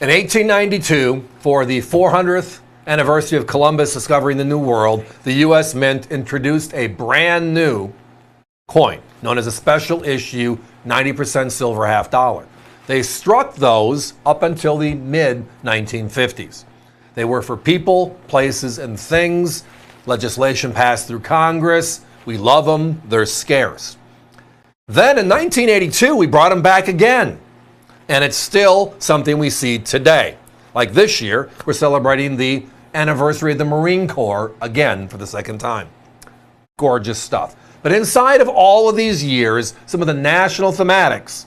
In 1892, for the 400th anniversary of Columbus discovering the New World, the U.S. Mint introduced a brand new coin known as a special issue 90% silver half dollar. They struck those up until the mid-1950s. They were for people, places, and things. Legislation passed through Congress. We love them. They're scarce. Then in 1982, we brought them back again. And it's still something we see today. Like this year, we're celebrating the anniversary of the Marine Corps again for the second time. Gorgeous stuff. But inside of all of these years, some of the national thematics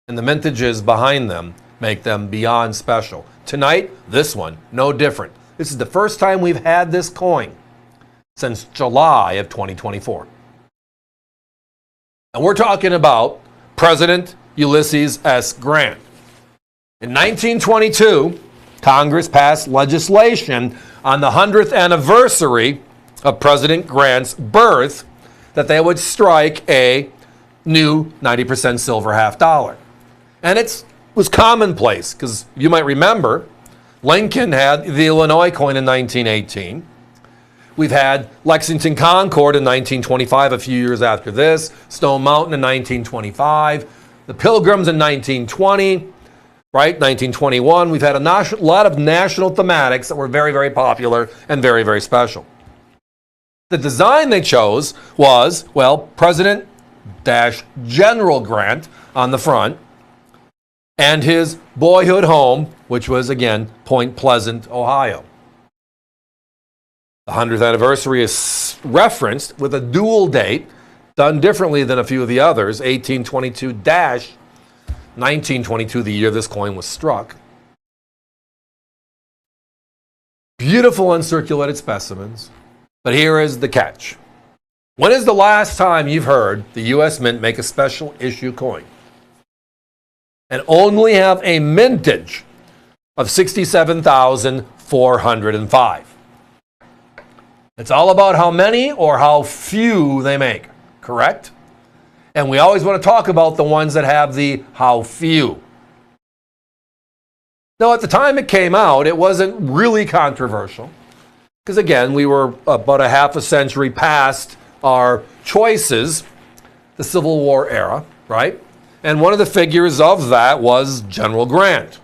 and the mintages behind them make them beyond special. Tonight, this one, no different. This is the first time we've had this coin since July of 2024. And we're talking about President Ulysses S. Grant. In 1922, Congress passed legislation on the 100th anniversary of President Grant's birth that they would strike a new 90% silver half dollar. And it was commonplace because you might remember Lincoln had the Illinois coin in 1918. We've had Lexington Concord in 1925, a few years after this, Stone Mountain in 1925, the Pilgrims in 1920, right? 1921. We've had a lot of national thematics that were very, very popular and very, very special. The design they chose was, well, President-General Grant on the front and his boyhood home, which was, again, Point Pleasant, Ohio. The 100th anniversary is referenced with a dual date, done differently than a few of the others, 1822-1922, the year this coin was struck. Beautiful uncirculated specimens, but here is the catch. When is the last time you've heard the U.S. Mint make a special issue coin and only have a mintage of 67,405? It's all about how many or how few they make, correct? And we always want to talk about the ones that have the how few. Now, at the time it came out, it wasn't really controversial. Because again, we were about a half a century past our choices, the Civil War era, right? And one of the figures of that was General Grant.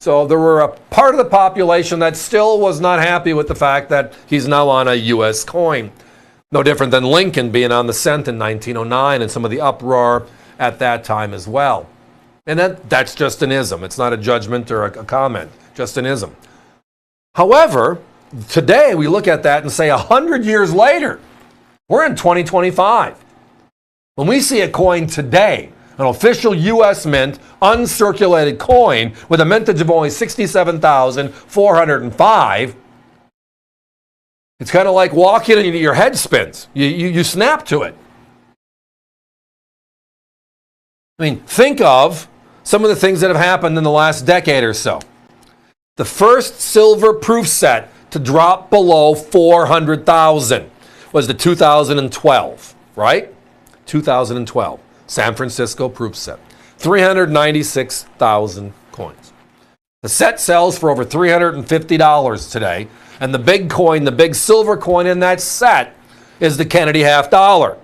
So there were a part of the population that still was not happy with the fact that he's now on a U.S. coin. No different than Lincoln being on the cent in 1909 and some of the uproar at that time as well. And that's just an ism. It's not a judgment or a comment, just an ism. However, today we look at that and say 100 years later, we're in 2025. When we see a coin today, an official U.S. Mint uncirculated coin with a mintage of only 67,405, it's kind of like walking and your head spins. You snap to it. I mean, think of some of the things that have happened in the last decade or so. The first silver proof set to drop below 400,000 was the 2012, right? 2012. San Francisco proof set. 396,000 coins. The set sells for over $350 today, and the big coin, the big silver coin in that set is the Kennedy half dollar.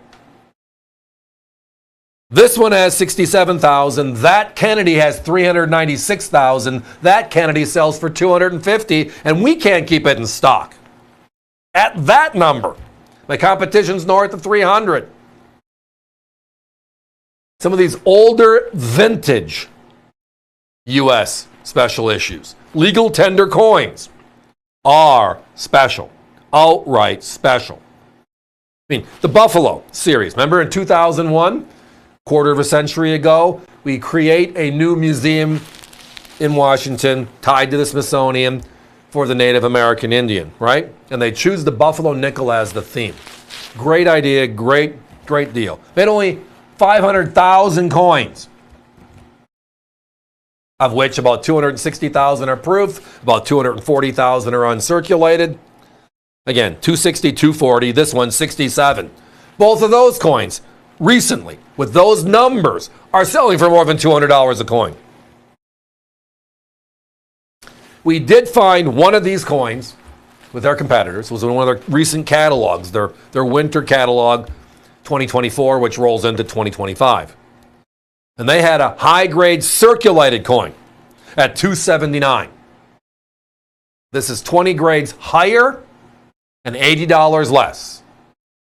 This one has 67,000. That Kennedy has 396,000. That Kennedy sells for 250, and we can't keep it in stock. At that number, the competition's north of 300. Some of these older vintage U.S. special issues, legal tender coins, are special, outright special. I mean, the Buffalo series, remember in 2001, quarter of a century ago, we create a new museum in Washington tied to the Smithsonian for the Native American Indian, right? And they choose the Buffalo nickel as the theme. Great idea, great deal. Made only 500,000 coins, of which about 260,000 are proof, about 240,000 are uncirculated. Again, 260, 240, this one 67. Both of those coins recently, with those numbers, are selling for more than $200 a coin. We did find one of these coins with our competitors. It was in one of their recent catalogs, their winter catalog 2024, which rolls into 2025. And they had a high-grade circulated coin at $279. This is 20 grades higher and $80 less.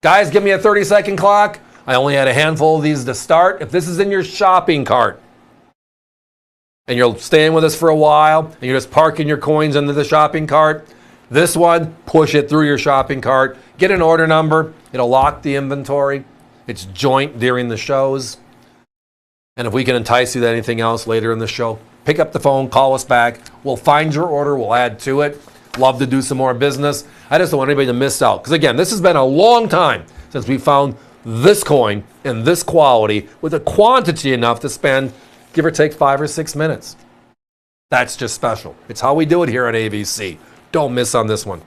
Guys, give me a 30-second clock. I only had a handful of these to start. If this is in your shopping cart and you're staying with us for a while and you're just parking your coins into the shopping cart, this one, push it through your shopping cart. Get an order number. It'll lock the inventory. It's joint during the shows. And if we can entice you to anything else later in the show, pick up the phone, call us back. We'll find your order. We'll add to it. Love to do some more business. I just don't want anybody to miss out. Because again, this has been a long time since we found this coin in this quality with a quantity enough to spend, give or take, 5 or 6 minutes. That's just special. It's how we do it here at AVC. Don't miss on this one.